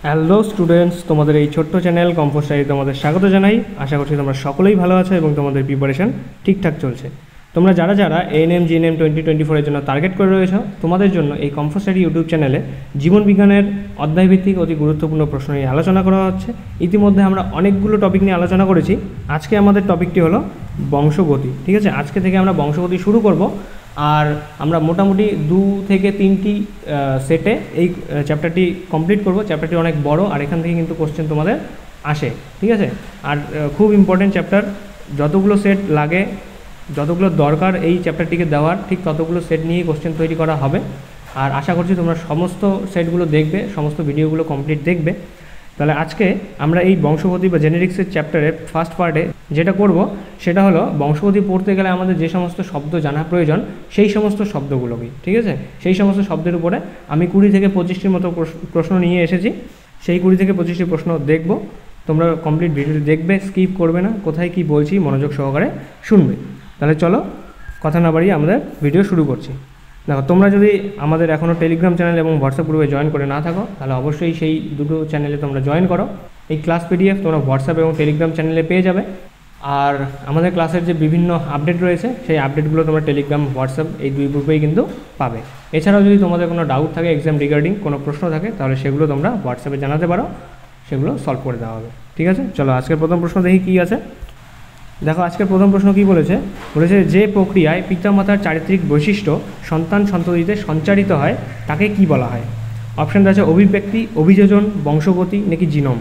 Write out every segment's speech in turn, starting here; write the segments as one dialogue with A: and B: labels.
A: Hello students, তোমাদের এই ছোট্ট চ্যানেল কম্পোজ স্টাডি তোমাদের স্বাগত জানাই। আশা করছি তোমরা সকলেই ভালো আছো এবং তোমাদের প্রিপারেশন ঠিকঠাক চলছে। তোমরা যারা যারা এএনএম জিএনএম 2024 এর জন্য টার্গেট করে রয়েছো, তোমাদের জন্য এই কম্পোজ স্টাডি ইউটিউব চ্যানেলে জীবনবিজ্ঞানের অধ্যায়ভিত্তিক অতি গুরুত্বপূর্ণ প্রশ্ন নিয়ে আলোচনা করা হচ্ছে। ইতিমধ্যে আমরা অনেকগুলো টপিক নিয়ে আলোচনা করেছি। আজকে আমাদের টপিকটি হলো বংশগতি। ঠিক আছে, আজকে থেকে আমরা বংশগতি শুরু করব। আর আমরা মোটামুটি 2 থেকে 3টি সেটে এই চ্যাপ্টারটি কমপ্লিট করব। চ্যাপ্টারটি অনেক বড়, আর এখান থেকে কিন্তু কোশ্চেন তোমাদের আসে। ঠিক আছে, আর খুব ইম্পর্টেন্ট চ্যাপ্টার। যতগুলো সেট লাগে, যতগুলো দরকার এই চ্যাপ্টারটিকে দেওয়ার, ঠিক ততগুলো সেট নিয়েই কোশ্চেন তৈরি করা হবে। আর আশা করছি তোমরা সমস্ত সেটগুলো দেখবে, সমস্ত ভিডিওগুলো কমপ্লিট দেখবে। তাহলে আজকে আমরা এই বংশগতি বা জেনেটিক্সের চ্যাপ্টারের ফার্স্ট পার্টে যেটা করব সেটা হলো বংশগতি পড়তে গেলে আমাদের যে সমস্ত শব্দ জানা প্রয়োজন সেই সমস্ত শব্দগুলোকে। ঠিক আছে, সেই সমস্ত শব্দের উপরে আমি 20 থেকে 25টির মতো প্রশ্ন নিয়ে এসেছি। সেই 20 থেকে 25টি প্রশ্ন দেখব। তোমরা কমপ্লিট ভিডিওটি দেখবে, স্কিপ করবে না, কোথায় কি বলছি মনোযোগ সহকারে শুনবে। তাহলে চলো কথা না বাড়িয়ে আমাদের ভিডিও শুরু করছি। দেখো, তোমরা যদি আমাদের এখনও টেলিগ্রাম চ্যানেল এবং হোয়াটসঅ্যাপ গ্রুপে জয়েন করে না থাকো, তাহলে অবশ্যই সেই দুটো চ্যানেলে তোমরা জয়েন করো। এই ক্লাস পিডিএফ তোমরা হোয়াটসঅ্যাপ এবং টেলিগ্রাম চ্যানেলে পেয়ে যাবে। আর আমাদের ক্লাসের যে বিভিন্ন আপডেট রয়েছে সেই আপডেটগুলো তোমরা টেলিগ্রাম, হোয়াটসঅ্যাপ এই দুই গ্রুপেই কিন্তু পাবে। এছাড়াও যদি তোমাদের কোনো ডাউট থাকে, এক্সাম রিগার্ডিং কোনো প্রশ্ন থাকে, তাহলে সেগুলো তোমরা হোয়াটসঅ্যাপে জানাতে পারো, সেগুলো সলভ করে দেওয়া হবে। ঠিক আছে, চলো আজকের প্রথম প্রশ্ন দেখি কী আছে। দেখো, আজকের প্রথম প্রশ্ন কী বলেছে যে প্রক্রিয়ায় পিতামাতার চারিত্রিক বৈশিষ্ট্য সন্তান সন্ততিতে সঞ্চারিত হয় তাকে কি বলা হয়? অপশানটা আছে অভিব্যক্তি, অভিযোজন, বংশগতি নাকি জিনোম।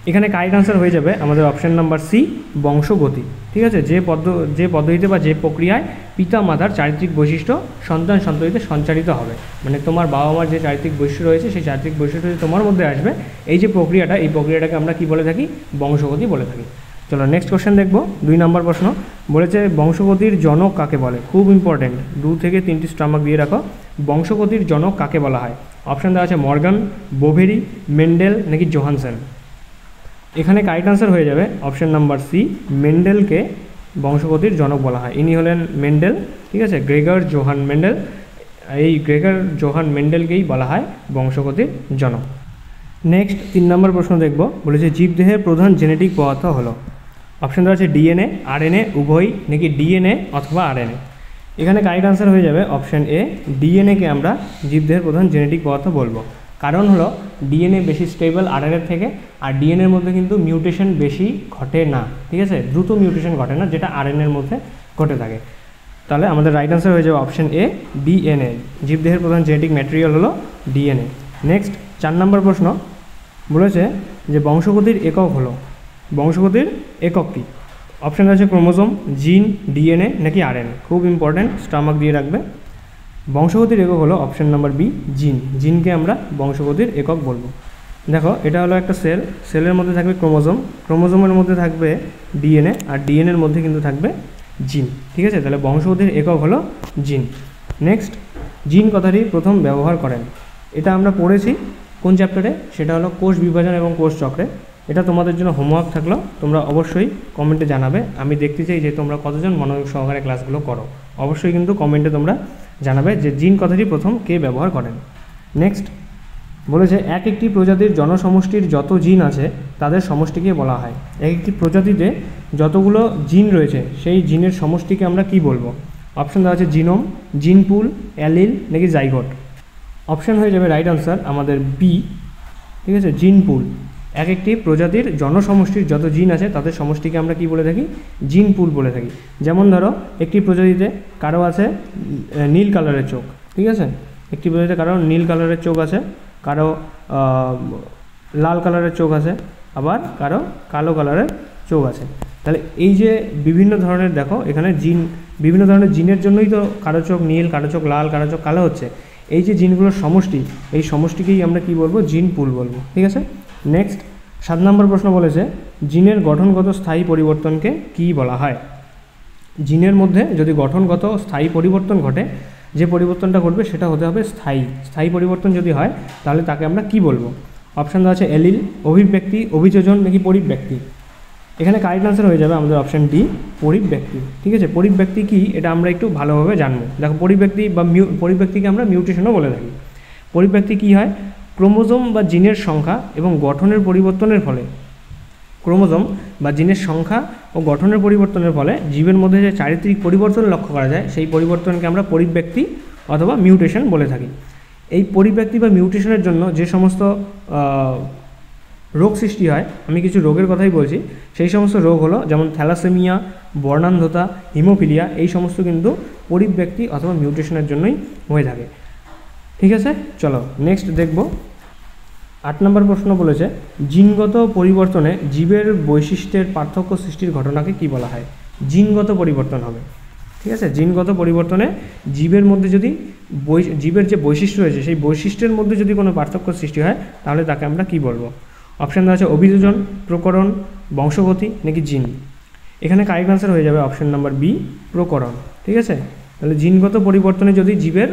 A: এখানে কারেক্ট আনসার হয়ে যাবে আমাদের অপশান নাম্বার সি, বংশগতি। ঠিক আছে, যে পদ্ধতিতে বা যে প্রক্রিয়ায় পিতামাতার চারিত্রিক বৈশিষ্ট্য সন্তান সন্ততিতে সঞ্চারিত হবে, মানে তোমার বাবা মার যে চারিত্রিক বৈশিষ্ট্য রয়েছে সেই চারিত্রিক বৈশিষ্ট্য যদি তোমার মধ্যে আসবে, এই যে প্রক্রিয়াটা, এই প্রক্রিয়াটাকে আমরা কি বলে থাকি? বংশগতি বলে থাকি। চলো নেক্সট কোশ্চেন দেখবো। 2 নম্বর প্রশ্ন বলেছে বংশগতির জনক কাকে বলে? খুব ইম্পর্টেন্ট, 2 থেকে 3টি স্টাম্প দিয়ে রাখো। বংশগতির জনক কাকে বলা হয়? অপশান দেওয়া আছে মর্গান, বোভেরি, মেন্ডেল নাকি জোহানসন। এখানে কারেক্ট আনসার হয়ে যাবে অপশান নাম্বার সি, মেন্ডেলকে বংশগতির জনক বলা হয়। ইনি হলেন মেন্ডেল। ঠিক আছে, গ্রেগর জোহান মেন্ডেল। এই গ্রেগর জোহান মেন্ডেলকেই বলা হয় বংশগতির জনক। নেক্সট 3 নম্বর প্রশ্ন দেখব। বলেছে জীবদেহের প্রধান জেনেটিক পদার্থ হলো? অপশান দেওয়া আছে ডিএনএ, আরএনএ, উভয় নাকি ডিএনএ অথবা আরএনএ। এখানে কারেক্ট আনসার হয়ে যাবে অপশান এ, ডিএনএকে আমরা জীবদেহের প্রধান জেনেটিক পদার্থ বলবো। কারণ হলো ডিএনএ বেশি স্টেবল আরএনএর থেকে, আর ডিএনএর মধ্যে কিন্তু মিউটেশন বেশি ঘটে না। ঠিক আছে, দ্রুত মিউটেশন ঘটে না, যেটা আরএনএর মধ্যে ঘটে থাকে। তাহলে আমাদের রাইট আনসার হয়ে যাবে অপশান এ, ডিএনএ। জীবদেহের প্রধান জেনেটিক ম্যাটেরিয়াল হলো ডিএনএ। নেক্সট 4 নম্বর প্রশ্ন বলেছে যে বংশগতির একক হলো? বংশগতির একক কী? অপশান আছে ক্রোমোজোম, জিন, ডিএনএ নাকি আরএনএ। খুব ইম্পর্ট্যান্ট, স্টামাক দিয়ে রাখবে। বংশগতির একক হলো অপশান নাম্বার বি, জিন। জিনকে আমরা বংশগতির একক বলবো। দেখো, এটা হলো একটা সেল, সেলের মধ্যে থাকবে ক্রোমোজোম, ক্রোমোজোমের মধ্যে থাকবে ডিএনএ, আর ডিএনএর মধ্যে কিন্তু থাকবে জিন। ঠিক আছে, তাহলে বংশগতির একক হলো জিন। নেক্সট, জিন কথাটি প্রথম ব্যবহার করেন? এটা আমরা পড়েছি কোন চ্যাপ্টারে? সেটা হলো কোষ বিভাজন এবং কোষ চক্রে। এটা তোমাদের জন্য হোমওয়ার্ক থাকলো, তোমরা অবশ্যই কমেন্টে জানাবে। আমি দেখতে চাই যে তোমরা কতজন মনোযোগ সহকারে ক্লাসগুলো করো। অবশ্যই কিন্তু কমেন্টে তোমরা জানাবে যে জিন কথাটি প্রথম কে ব্যবহার করেন। নেক্সট বলেছে একটি প্রজাতির জনসমষ্টির যত জিন আছে তাদের সমষ্টিকে বলা হয়? একটি প্রজাতিতে যতগুলো জিন রয়েছে সেই জিনের সমষ্টিকে আমরা কি বলবো? অপশান দেওয়া আছে জিনোম, জিন পুল, অ্যালিল নাকি জাইগোট। অপশান হয়ে যাবে রাইট আনসার আমাদের বি। ঠিক আছে, জিন পুল। একটি প্রজাতির জনসমষ্টির যত জিন আছে তাদের সমষ্টিকে আমরা কি বলে থাকি? জিন পুল বলে থাকি। যেমন ধরো, একটি প্রজাতিতে কারো আছে নীল কালারের চোখ। ঠিক আছে, একটি প্রজাতিতে কারো নীল কালারের চোখ আছে, কারো লাল কালারের চোখ আছে, আবার কারো কালো কালারের চোখ আছে। তাহলে এই যে বিভিন্ন ধরনের, দেখো এখানে জিন, বিভিন্ন ধরনের জিনের জন্যই তো কারো চোখ নীল, কারো চোখ লাল, কারো চোখ কালো হচ্ছে। এই যে জিনগুলোর সমষ্টি, এই সমষ্টিকেই আমরা কি বলবো? জিন পুল বলবো। ঠিক আছে। নেক্সট 7 নম্বর প্রশ্ন বলেছে জিনের গঠনগত স্থায়ী পরিবর্তনকে কি বলা হয়? জিনের মধ্যে যদি গঠনগত স্থায়ী পরিবর্তন ঘটে, যে পরিবর্তনটা ঘটবে সেটা হতে হবে স্থায়ী। স্থায়ী পরিবর্তন যদি হয় তাহলে তাকে আমরা কি বলবো? অপশান দেওয়া আছে এলিল, অভিব্যক্তি, অভিযোজন নাকি পরিব্যক্তি। এখানে কারেক্ট আনসার হয়ে যাবে আমাদের অপশান ডি, পরিব্যক্তি। ঠিক আছে, পরিব্যক্তি কি এটা আমরা একটু ভালোভাবে জানবো। দেখো, পরিব্যক্তি বা পরিব্যক্তিকে আমরা মিউটেশনও বলে থাকি। পরিব্যক্তি কী হয়? ক্রোমোজোম বা জিনের সংখ্যা এবং গঠনের পরিবর্তনের ফলে ক্রোমোজোম বা জিনের সংখ্যা ও গঠনের পরিবর্তনের ফলে জীবের মধ্যে যে চারিত্রিক পরিবর্তন লক্ষ্য করা যায় সেই পরিবর্তনকে আমরা পরিব্যক্তি অথবা মিউটেশন বলে থাকি। এই পরিব্যক্তি বা মিউটেশনের জন্য যে সমস্ত রোগ সৃষ্টি হয়, আমি কিছু রোগের কথাই বলছি, সেই সমস্ত রোগ হলো যেমন থ্যালাসেমিয়া, বর্ণান্ধতা, হিমোফিলিয়া, এই সমস্ত কিন্তু পরিব্যক্তি অথবা মিউটেশনের জন্যই হয়ে থাকে। ঠিক আছে, চলো নেক্সট দেখব। 8 নম্বর প্রশ্ন বলেছে জিনগত পরিবর্তনে জীবের বৈশিষ্ট্যের পার্থক্য সৃষ্টির ঘটনাকে কি বলা হয়? জিনগত পরিবর্তন হবে। ঠিক আছে, জিনগত পরিবর্তনে জীবের মধ্যে যদি জীবের যে বৈশিষ্ট্য রয়েছে সেই বৈশিষ্ট্যের মধ্যে যদি কোনো পার্থক্য সৃষ্টি হয় তাহলে তাকে আমরা কি বলবো? অপশান দেওয়া আছে অভিযোজন, প্রকরণ, বংশগতি নাকি জিন। এখানে কারেক্ট আনসার হয়ে যাবে অপশান নাম্বার বি, প্রকরণ। ঠিক আছে, তাহলে জিনগত পরিবর্তনে যদি জীবের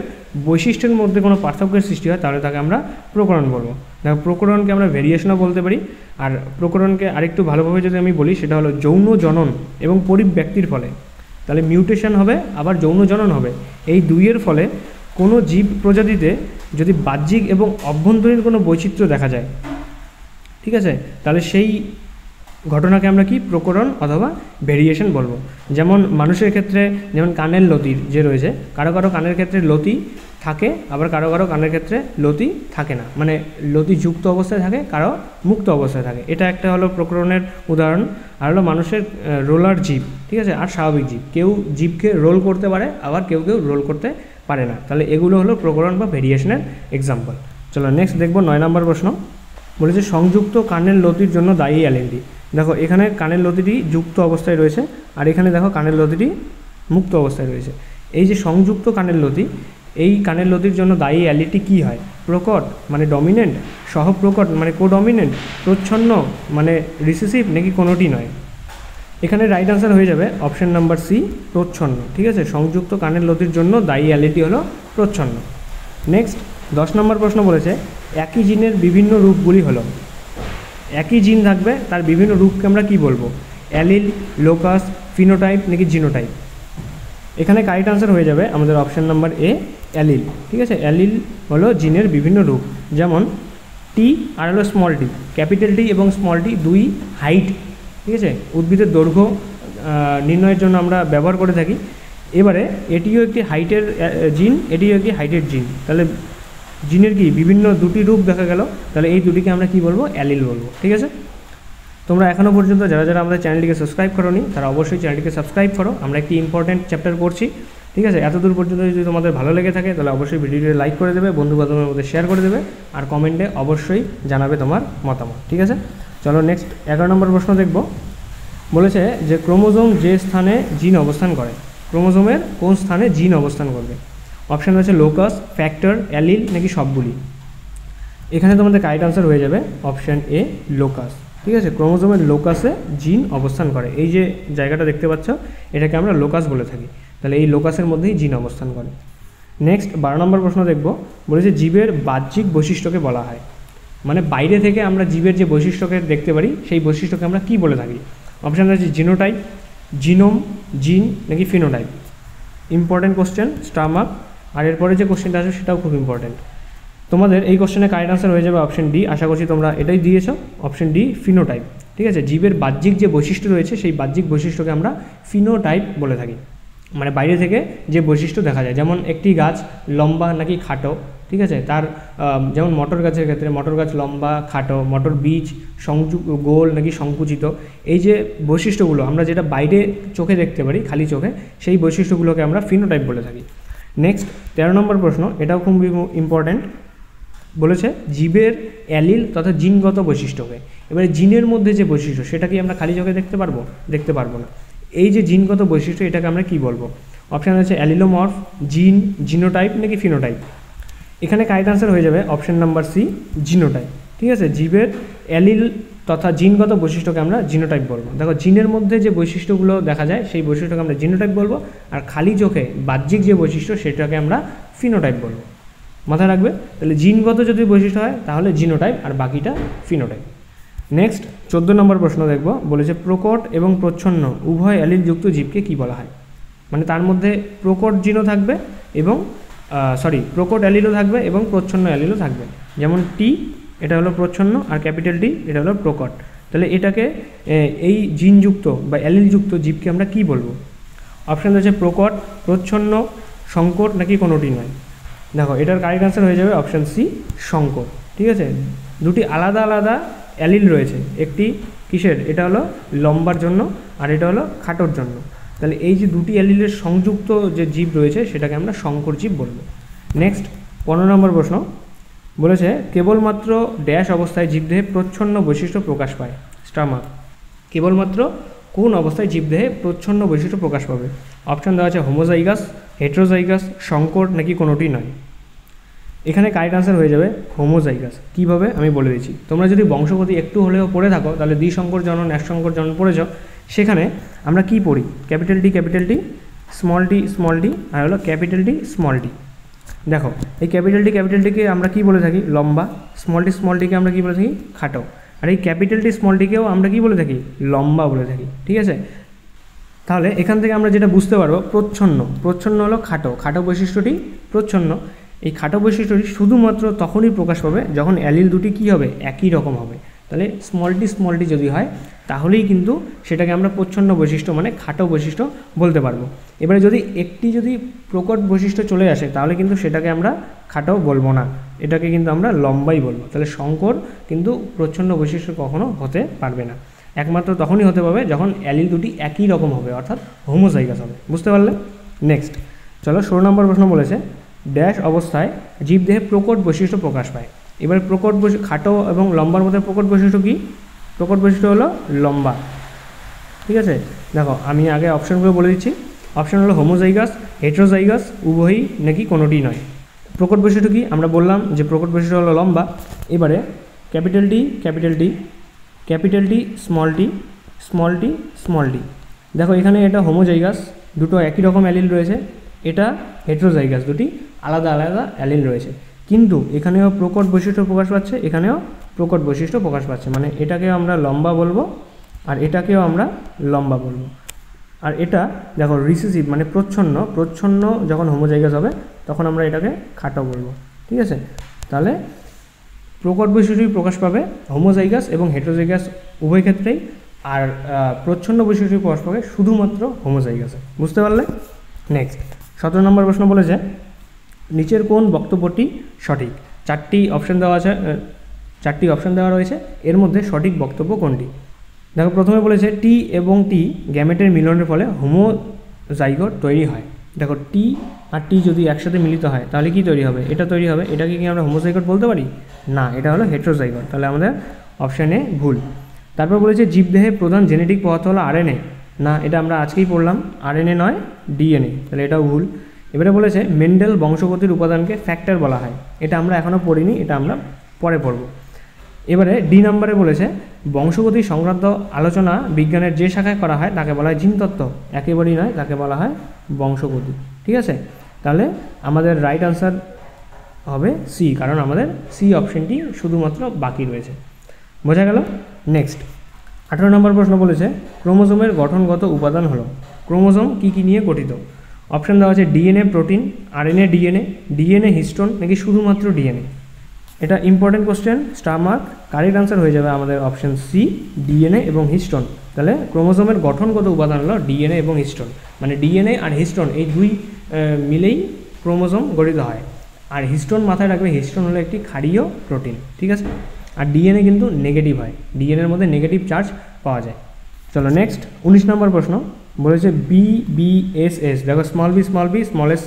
A: বৈশিষ্ট্যের মধ্যে কোনো পার্থক্যের সৃষ্টি হয় তাহলে তাকে আমরা প্রকরণ বলবো। দেখো, প্রকরণকে আমরা ভেরিয়েশনও বলতে পারি, আর প্রকরণকে আরেকটু ভালোভাবে যদি আমি বলি সেটা হলো যৌন জনন এবং পরিব্যক্তির ফলে। তাহলে মিউটেশন হবে আবার যৌন জনন হবে, এই দুইয়ের ফলে কোনো জীব প্রজাতিতে যদি বাহ্যিক এবং অভ্যন্তরীণ কোনো বৈচিত্র্য দেখা যায়, ঠিক আছে, তাহলে সেই ঘটনাকে আমরা কি প্রকরণ অথবা ভেরিয়েশন বলবো। যেমন মানুষের ক্ষেত্রে যেমন কানের লতির যে রয়েছে, কারো কারো কানের ক্ষেত্রে লতি থাকে, আবার কারো কারো কানের ক্ষেত্রে লতি থাকে না, মানে লতি যুক্ত অবস্থায় থাকে, কারো মুক্ত অবস্থায় থাকে। এটা একটা হলো প্রকরণের উদাহরণ। আর হলো মানুষের রোলার জীব, ঠিক আছে, আর স্বাভাবিক জীব, কেউ জীবকে রোল করতে পারে আবার কেউ কেউ রোল করতে পারে না। তাহলে এগুলো হলো প্রকরণ বা ভেরিয়েশনের এক্সাম্পল। চলো নেক্সট দেখবো 9 নম্বর প্রশ্ন বলেছে সংযুক্ত কানের লতির জন্য দায়ী অ্যালেনটি। দেখো, এখানে কানের লতিটি যুক্ত অবস্থায় রয়েছে আর এখানে দেখো কানের লতিটি মুক্ত অবস্থায় রয়েছে। এই যে সংযুক্ত কানের লতি, এই কানের লতির জন্য দায়ী অ্যালিটি কী হয়? প্রকট মানে ডমিনেন্ট, সহপ্রকট মানে কোডমিনেন্ট, প্রচ্ছন্ন মানে রিসেসিভ নাকি কোনোটি নয়? এখানে রাইট আনসার হয়ে যাবে অপশন নাম্বার সি, প্রচ্ছন্ন। ঠিক আছে, সংযুক্ত কানের লতির জন্য দায়ী অ্যালিটি হলো প্রচ্ছন্ন। নেক্সট 10 নম্বর প্রশ্ন বলেছে একই জিনের বিভিন্ন রূপগুলি হলো, একই জিন থাকবে তার বিভিন্ন রূপকে আমরা কি বলবো? অ্যালিল, লোকাস, ফিনোটাইপ নাকি জিনোটাইপ? এখানে কারেক্ট আনসার হয়ে যাবে আমাদের অপশান নাম্বার এ, অ্যালিল। ঠিক আছে, অ্যালিল হলো জিনের বিভিন্ন রূপ। যেমন টি আর হলো স্মল টি, ক্যাপিটাল টি এবং স্মল টি দুই হাইট, ঠিক আছে, উদ্ভিদের দৈর্ঘ্য নির্ণয়ের জন্য আমরা ব্যবহার করে থাকি। এবারে এটিও একটি হাইটের জিন, এটিও একটি হাইটের জিন। তাহলে জিনের কি বিভিন্ন দুটি রূপ দেখা গেল, তাহলে এই দুটিকে আমরা কি বলবো? অ্যালিল বলবো। ঠিক আছে, তোমরা এখনও পর্যন্ত যারা যারা আমাদের চ্যানেলটিকে সাবস্ক্রাইব করোনি তারা অবশ্যই চ্যানেলটিকে সাবস্ক্রাইব করো। আমরা একটি ইম্পর্টেন্ট চ্যাপ্টার পড়ছি। ঠিক আছে, এতদূর পর্যন্ত যদি তোমাদের ভালো লেগে থাকে তাহলে অবশ্যই ভিডিওটি লাইক করে দেবে, বন্ধু বান্ধবের মধ্যে শেয়ার করে দেবে, আর কমেন্টে অবশ্যই জানাবে তোমার মতামত। ঠিক আছে, চলো নেক্সট 11 নম্বর প্রশ্ন দেখব। বলেছে যে ক্রোমোজোম যে স্থানে জিন অবস্থান করে, ক্রোমোজোমের কোন স্থানে জিন অবস্থান করবে? অপশান রয়েছে লোকাস, ফ্যাক্টর, অ্যালিল নাকি সবগুলি। এখানে তোমাদের কারেক্ট আনসার হয়ে যাবে অপশান এ, লোকাস। ঠিক আছে, ক্রোমোজোমের লোকাসে জিন অবস্থান করে। এই যে জায়গাটা দেখতে পাচ্ছ এটাকে আমরা লোকাস বলে থাকি। তাহলে এই লোকাসের মধ্যেই জিন অবস্থান করে। নেক্সট 12 নম্বর প্রশ্ন দেখব। বলেছে জীবের বাহ্যিক বৈশিষ্ট্যকে বলা হয়, মানে বাইরে থেকে আমরা জীবের যে বৈশিষ্ট্যকে দেখতে পারি সেই বৈশিষ্ট্যকে আমরা কি বলে থাকি? অপশান রয়েছে জিনোটাইপ, জিনোম, জিন নাকি ফিনোটাইপ। Important question, star mark. আর এরপরে যে কোশ্চেনটা আছে সেটাও খুব ইম্পর্টেন্ট। তোমাদের এই কোশ্চেনে কারেক্ট আনসার হয়ে যাবে অপশন ডি। আশা করছি তোমরা এটাই দিয়েছো, অপশন ডি, ফিনোটাইপ। ঠিক আছে, জীবের বাহ্যিক যে বৈশিষ্ট্য রয়েছে সেই বাহ্যিক বৈশিষ্ট্যকে আমরা ফিনোটাইপ বলে থাকি, মানে বাইরে থেকে যে বৈশিষ্ট্য দেখা যায়। যেমন একটি গাছ লম্বা নাকি খাটো, ঠিক আছে, তার যেমন মটর গাছের ক্ষেত্রে মটর গাছ লম্বা খাটো, মটর বীজ গোল নাকি সংকুচিত, এই যে বৈশিষ্ট্যগুলো আমরা যেটা বাইরে চোখে দেখতে পারি খালি চোখে, সেই বৈশিষ্ট্যগুলোকে আমরা ফিনোটাইপ বলে থাকি। নেক্সট 13 নম্বর প্রশ্ন, এটাও খুব ইম্পর্ট্যান্ট। বলেছে জীবের অ্যালিল তথা জিনগত বৈশিষ্ট্যকে। এবারে জিনের মধ্যে যে বৈশিষ্ট্য সেটা কি আমরা খালি চোখে দেখতে পারবো? দেখতে পারবো না। এই যে জিনগত বৈশিষ্ট্য এটাকে আমরা কি বলবো? অপশান আছে অ্যালিলোমর্ফ, জিন, জিনোটাইপ নাকি ফিনোটাইপ। এখানে কারেক্ট আনসার হয়ে যাবে অপশান নাম্বার সি, জিনোটাইপ। ঠিক আছে, জীবের অ্যালিল তথা জিনগত বৈশিষ্ট্যকে আমরা জিনোটাইপ বলবো। দেখো, জিনের মধ্যে যে বৈশিষ্ট্যগুলো দেখা যায় সেই বৈশিষ্ট্যকে আমরা জিনোটাইপ বলবো, আর খালি চোখে বাহ্যিক যে বৈশিষ্ট্য সেটাকে আমরা ফিনোটাইপ বলবো। মাথায় রাখবে, তাহলে জিনগত যদি বৈশিষ্ট্য হয় তাহলে জিনোটাইপ আর বাকিটা ফিনোটাইপ। নেক্সট 14 নম্বর প্রশ্ন দেখব। বলেছে প্রকট এবং প্রচ্ছন্ন উভয় অ্যালিলযুক্ত জীবকে কি বলা হয়? মানে তার মধ্যে প্রকট জিনও থাকবে এবং প্রকট অ্যালিলও থাকবে এবং প্রচ্ছন্ন অ্যালিলও থাকবে। যেমন টি এটা হলো প্রচ্ছন্ন আর ক্যাপিটাল টি এটা হলো প্রকট। তাহলে এটাকে এই জিনযুক্ত বা অ্যালিলযুক্ত জীবকে আমরা কি বলবো? অপশান রয়েছে প্রকট, প্রচ্ছন্ন, সংকর নাকি কোনোটি নয়। দেখো এটার কারেক্ট আনসার হয়ে যাবে অপশান সি, সংকর। ঠিক আছে, দুটি আলাদা আলাদা অ্যালিল রয়েছে, একটি কিসের, এটা হলো লম্বার জন্য আর এটা হলো খাটোর জন্য। তাহলে এই যে দুটি অ্যালিলের সংযুক্ত যে জীব রয়েছে সেটাকে আমরা সংকর জীব বলবো। নেক্সট 15 নম্বর প্রশ্ন বলেছে কেবলমাত্র ড্যাশ অবস্থায় জীবদেহে প্রচ্ছন্ন বৈশিষ্ট্য প্রকাশ পায়। স্টামাক, কেবলমাত্র কোন অবস্থায় জীবদেহে প্রচ্ছন্ন বৈশিষ্ট্য প্রকাশ পাবে? অপশান দেওয়া আছে হোমোজাইগাস, হেটেরোজাইগাস, সংকর নাকি কোনোটি নয়। এখানে কারেক্ট আনসার হয়ে যাবে হোমোজাইগাস। কীভাবে আমি বলে দিচ্ছি, তোমরা যদি বংশগতি একটু হলেও পড়ে থাকো তাহলে দ্বিসংকর জনন, একসংকর জনন পড়েছ। সেখানে আমরা কি পড়ি? ক্যাপিটাল টি, স্মল টি আর হলো ক্যাপিটাল টি, স্মল টি। দেখো এই ক্যাপিটাল টিকে আমরা কি বলে থাকি? লম্বা। স্মল টিকে আমরা কি বলে থাকি? খাটো। আর এই ক্যাপিটাল টি স্মল টিকেও আমরা কি বলে থাকি? লম্বা বলে থাকি। ঠিক আছে, তাহলে এখান থেকে আমরা যেটা বুঝতে পারবো প্রচ্ছন্ন হলো খাটো বৈশিষ্ট্যটি প্রচ্ছন্ন। এই খাটো বৈশিষ্ট্যটি শুধুমাত্র তখনই প্রকাশ পাবে যখন অ্যালিল দুটি কী হবে? একই রকম হবে। তাহলে স্মল টি যদি হয় তাহলেই কিন্তু সেটাকে আমরা প্রচ্ছন্ন বৈশিষ্ট্য মানে খাটো বৈশিষ্ট্য বলতে পারবো। এবারে যদি প্রকট বৈশিষ্ট্য চলে আসে তাহলে কিন্তু সেটাকে আমরা খাটো বলবো না, এটাকে কিন্তু আমরা লম্বাই বলবো। তাহলে সংকর কিন্তু প্রচ্ছন্ন বৈশিষ্ট্য কখনো হতে পারবে না, একমাত্র তখনই হতে পারবে যখন অ্যালিল দুটি একই রকম হবে, অর্থাৎ হোমোজাইগাস হবে। বুঝতে পারলে? নেক্সট চলো 16 নম্বর প্রশ্ন বলেছে ড্যাশ অবস্থায় জীবদেহে প্রকট বৈশিষ্ট্য প্রকাশ পায়। এবার খাটো এবং লম্বার মধ্যে প্রকট বৈশিষ্ট্য কী? প্রকট বৈশিষ্ট্য হলো লম্বা। ঠিক আছে, দেখো আমি আগে অপশানগুলো বলে দিচ্ছি। অপশান হলো হোমোজাইগাস, হেটেরোজাইগাস, উভয়ই নাকি কোনোটি নয়। প্রকট বৈশিষ্ট্য কি? আমরা বললাম যে প্রকট বৈশিষ্ট্য হলো লম্বা। এবারে ক্যাপিটাল টি, স্মল টি। দেখো এখানে এটা হোমোজাইগাস, দুটো একই রকম অ্যালিল রয়েছে। এটা হেটেরোজাইগাস, দুটি আলাদা আলাদা অ্যালিল রয়েছে। কিন্তু এখানেও প্রকট বৈশিষ্ট্য প্রকাশ পাচ্ছে, এখানেও প্রকট বৈশিষ্ট্য প্রকাশ পাচ্ছে, মানে এটাকেও আমরা লম্বা বলবো আর এটাকেও আমরা লম্বা বলবো। আর এটা দেখো রিসেসিভ মানে প্রচ্ছন্ন যখন হোমোজাইগাস হবে তখন আমরা এটাকে খাটো বলবো। ঠিক আছে, তাহলে প্রকট বৈশিষ্ট্যই প্রকাশ পাবে হোমোজাইগাস এবং হেটেরোজাইগাস উভয় ক্ষেত্রেই, আর প্রচ্ছন্ন বৈশিষ্ট্য প্রকাশ পাবে শুধুমাত্র হোমোজাইগাসে। বুঝতে পারলে? নেক্সট 17 নম্বর প্রশ্ন বলেছে নিচের কোন বক্তব্যটি সঠিক? চারটি অপশান দেওয়া রয়েছে, এর মধ্যে সঠিক বক্তব্য কোনটি? দেখো প্রথমে বলেছে টি এবং টি গ্যামেটের মিলনের ফলে হোমোজাইগোট তৈরি হয়। দেখো টি আর টি যদি একসাথে মিলিত হয় তাহলে কি তৈরি হবে? এটা তৈরি হবে। এটাকে কি আমরা হোমোজাইগোট বলতে পারি? না, এটা হলো হেটেরোজাইগোট। তাহলে আমাদের অপশানে ভুল। তারপর বলেছে জীবদেহে প্রধান জেনেটিক পদার্থ হলো আরএনএ। না, এটা আমরা আজকেই পড়লাম, আরএনএ নয় ডিএনএ, তাহলে এটাও ভুল। এবারে বলেছে মেন্ডেল বংশগতির উপাদানকে ফ্যাক্টর বলা হয়। এটা আমরা এখনও পড়িনি, এটা আমরা পরে পড়ব। এবারে ডি নম্বরে বলেছে বংশগতি সংক্রান্ত আলোচনা বিজ্ঞানের যে শাখায় করা হয় তাকে বলা হয় জিনতত্ত্ব। একেবারেই নয়, তাকে বলা হয় বংশগতি। ঠিক আছে, তাহলে আমাদের রাইট আনসার হবে সি, কারণ আমাদের সি অপশনটি শুধুমাত্র বাকি রয়েছে। বোঝা গেল? নেক্সট 18 নম্বর প্রশ্ন বলেছে ক্রোমোজোমের গঠনগত উপাদান হলো। ক্রোমোজোম কী কী নিয়ে গঠিত? অপশান দেওয়া আছে DNA protein, RNA DNA histone নাকি শুধুমাত্র ডিএনএ। এটা important question, star mark. Correct answer হয়ে যাবে আমাদের অপশান সি, ডিএনএ এবং হিস্টোন। তাহলে ক্রোমোজোমের গঠনগত উপাদান হলো ডিএনএ এবং হিস্টোন, মানে ডিএনএ আর হিস্টোন এই দুই মিলেই ক্রোমোজোম গঠিত হয়। আর হিস্টোন মাথায় রাখবে, হিস্টোন হলো একটি ক্ষারীয় প্রোটিন। ঠিক আছে, আর ডিএনএ কিন্তু নেগেটিভ হয়, ডিএনএর মধ্যে নেগেটিভ চার্জ পাওয়া যায়। চলো নেক্সট 19 নম্বর প্রশ্ন বলেছে BBSS। দেখো স্মল বি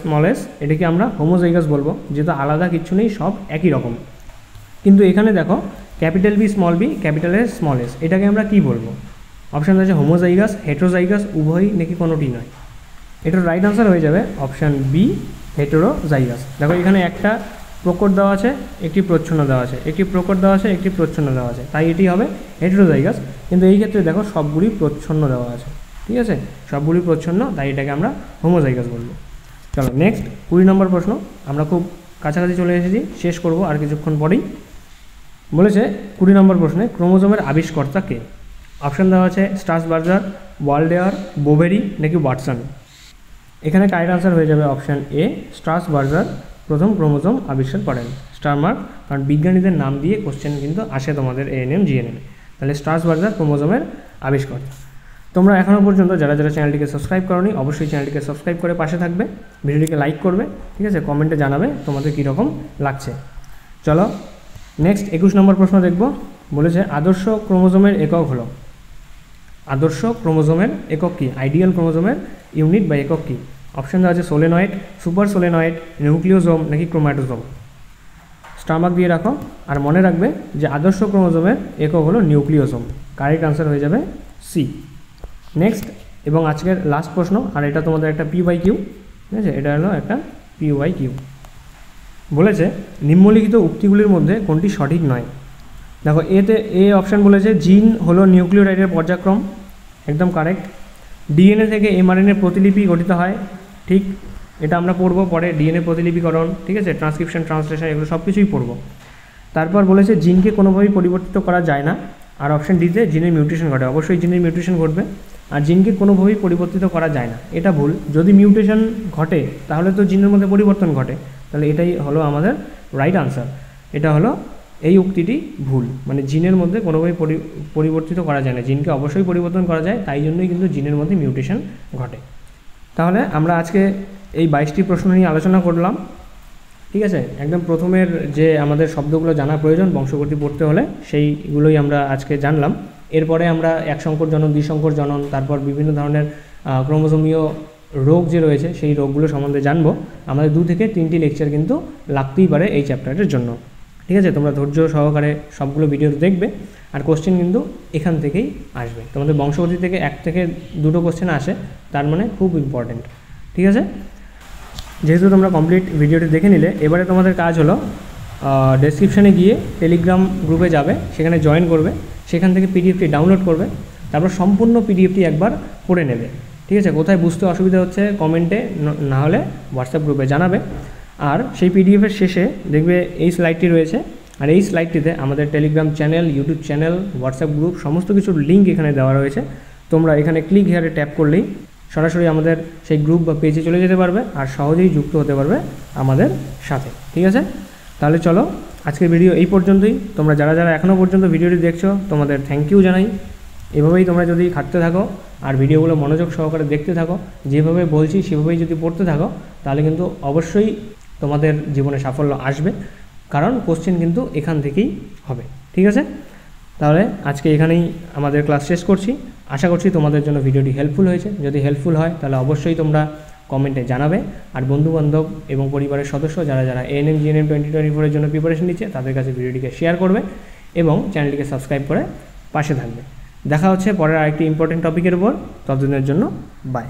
A: স্মল এস এটাকে আমরা হোমোজাইগাস বলবো, যেহেতু আলাদা কিছু নেই, সব একই রকম। কিন্তু এখানে দেখো capital B capital S small S, এটাকে আমরা কি বলবো? অপশান আছে হোমোজাইগাস, হেটেরোজাইগাস, উভয়ই নাকি কোনোটি নয়। এটার রাইট আনসার হয়ে যাবে অপশান বি, হেটেরোজাইগাস। দেখো এখানে একটা প্রকট দেওয়া আছে, একটি প্রচ্ছন্ন দেওয়া আছে, একটি প্রকট দেওয়া আছে, একটি প্রচ্ছন্ন দেওয়া আছে, তাই এটি হবে হেটেরোজাইগাস। কিন্তু এই ক্ষেত্রে দেখো সবগুলি প্রচ্ছন্ন দেওয়া আছে। ঠিক আছে, সবগুলি প্রচ্ছন্ন, তাই এটাকে আমরা হোমোজাইগাস বলবো। চলো নেক্সট 20 নম্বর প্রশ্ন, আমরা খুব কাছাকাছি চলে এসেছি, শেষ করব আর কিছুক্ষণ পরেই। বলেছে 20 নম্বর প্রশ্নে ক্রোমোজোমের আবিষ্কর্তা কে? অপশান দেওয়া আছে স্ট্রাসবার্গার, ওয়ালডেয়ার, বোভেরি নাকি ওয়াটসন। এখানে কারেক্ট আনসার হয়ে যাবে অপশান এ, স্ট্রাসবার্গার প্রথম ক্রোমোজোম আবিষ্কার করেন? স্টার মার্ক, কারণ বিজ্ঞানীদের নাম দিয়ে কোশ্চেন কিন্তু আসে তোমাদের এএনএম জিএনএম। তাহলে স্ট্রাসবার্গার ক্রোমোজোমের আবিষ্কর্তা। তোমরা এখনও পর্যন্ত যারা যারা চ্যানেলটিকে সাবস্ক্রাইব করোনি অবশ্যই চ্যানেলটিকে সাবস্ক্রাইব করে পাশে থাকবে, ভিডিওটিকে লাইক করবে, ঠিক আছে, কমেন্টে জানাবে তোমাদের কীরকম লাগছে। চলো নেক্সট 21 নম্বর প্রশ্ন দেখব। বলেছে আদর্শ ক্রোমোজোমের একক হলো, আদর্শ ক্রোমোজোমের একক কী? আইডিয়াল ক্রোমোজোমের ইউনিট বা একক কী? অপশান দেওয়া আছে সোলেনয়েড, সুপার সোলেনয়েড, নিউক্লিওজোম নাকি ক্রোম্যাটোজোম। স্টার মার্ক দিয়ে রাখো। আর মনে রাখবে যে আদর্শ ক্রোমোজোমের একক হলো নিউক্লিওজোম। কারেক্ট আনসার হয়ে যাবে সি। নেক্সট এবং আজকের লাস্ট প্রশ্ন, আর এটা তোমাদের একটা PYQ, ঠিক আছে, এটা হলো একটা PYQ। বলেছে নিম্নলিখিত উক্তিগুলির মধ্যে কোনটি সঠিক নয়? দেখো এ অপশান বলেছে জিন হলো নিউক্লিওটাইডের পর্যায়ক্রম, একদম কারেক্ট। ডিএনএ থেকে mRNA প্রতিলিপি গঠিত হয়, ঠিক, এটা আমরা পড়বো পরে, ডিএনএ প্রতিলিপিকরণ, ঠিক আছে, ট্রান্সক্রিপশন, ট্রান্সলেশন, এগুলো সব কিছুই পড়বো। তারপর বলেছে জিনকে কোনোভাবেই পরিবর্তিত করা যায় না। আর অপশান ডিতে জিনের মিউটেশন ঘটে, অবশ্যই জিনের মিউটেশন ঘটবে। আর জিনকে কোনোভাবেই পরিবর্তিত করা যায় না, এটা ভুল। যদি মিউটেশন ঘটে তাহলে তো জিনের মধ্যে পরিবর্তন ঘটে, তাহলে এটাই হলো আমাদের রাইট আনসার। এটা হলো এই উক্তিটি ভুল, মানে জিনের মধ্যে কোনোভাবেই পরিবর্তিত করা যায় না, জিনকে অবশ্যই পরিবর্তন করা যায়, তাই জন্যই কিন্তু জিনের মধ্যে মিউটেশন ঘটে। তাহলে আমরা আজকে এই 22টি প্রশ্ন নিয়ে আলোচনা করলাম, ঠিক আছে। একদম প্রথমের যে আমাদের শব্দগুলো জানা প্রয়োজন বংশগতি পড়তে হলে, সেইগুলোই আমরা আজকে জানলাম। এরপরে আমরা এক সংকর জনন, দ্বিসংকর জনন, তারপর বিভিন্ন ধরনের ক্রোমোজোমীয় রোগ যে রয়েছে সেই রোগগুলো সম্বন্ধে জানবো। আমাদের 2 থেকে 3টি লেকচার কিন্তু লাগতেই পারে এই চ্যাপ্টারের জন্য, ঠিক আছে। তোমরা ধৈর্য সহকারে সবগুলো ভিডিও দেখবে, আর কোশ্চেন কিন্তু এখান থেকেই আসবে। তোমাদের বংশগতি থেকে 1 থেকে 2টো কোশ্চেন আসে, তার মানে খুব ইম্পর্টেন্ট, ঠিক আছে। যেহেতু তোমরা কমপ্লিট ভিডিওটি দেখে নিলে, এবারে তোমাদের কাজ হলো ডেসক্রিপশানে গিয়ে টেলিগ্রাম গ্রুপে যাবে, সেখানে জয়েন করবে, সেখান থেকে পিডিএফটি ডাউনলোড করবে, তারপর সম্পূর্ণ পিডিএফটি একবার পড়ে নেবে, ঠিক আছে। কোথায় বুঝতে অসুবিধা হচ্ছে কমেন্টে না হলে হোয়াটসঅ্যাপ গ্রুপে জানাবে। আর সেই পিডিএফের শেষে দেখবে এই স্লাইডটি রয়েছে, আর এই স্লাইডটিতে আমাদের Telegram channel, YouTube channel, WhatsApp group সমস্ত কিছুর লিঙ্ক এখানে দেওয়া রয়েছে। তোমরা এখানে ক্লিক হিয়ারে ট্যাপ করলেই সরাসরি আমাদের সেই গ্রুপ বা পেজে চলে যেতে পারবে, আর সহজেই যুক্ত হতে পারবে আমাদের সাথে, ঠিক আছে। তাহলে চলো আজকের ভিডিও এই পর্যন্তই। তোমরা যারা যারা এখনও পর্যন্ত ভিডিওটি দেখছো তোমাদের থ্যাংক ইউ জানাই। এভাবেই তোমরা যদি খাটতে থাকো আর ভিডিওগুলো মনোযোগ সহকারে দেখতে থাকো, যেভাবে বলছি সেভাবেই যদি পড়তে থাকো, তাহলে কিন্তু অবশ্যই তোমাদের জীবনে সাফল্য আসবে, কারণ কোশ্চেন কিন্তু এখান থেকেই হবে, ঠিক আছে। তাহলে আজকে এখানেই আমাদের ক্লাস শেষ করছি। আশা করছি তোমাদের জন্য ভিডিওটি হেল্পফুল হয়েছে। যদি হেল্পফুল হয় তাহলে অবশ্যই তোমরা কমেন্টে জানাবে, আর বন্ধুবান্ধব এবং পরিবারের সদস্য যারা যারা এএনএম জিএনএম 2024 জন্য প্রিপারেশন নিচ্ছে তাদের কাছে ভিডিওটিকে শেয়ার করবে এবং চ্যানেলটিকে সাবস্ক্রাইব করে পাশে থাকবে। দেখা হচ্ছে পরের আরেকটি ইম্পর্টেন্ট টপিকের উপর। ততদিনের জন্য বাই।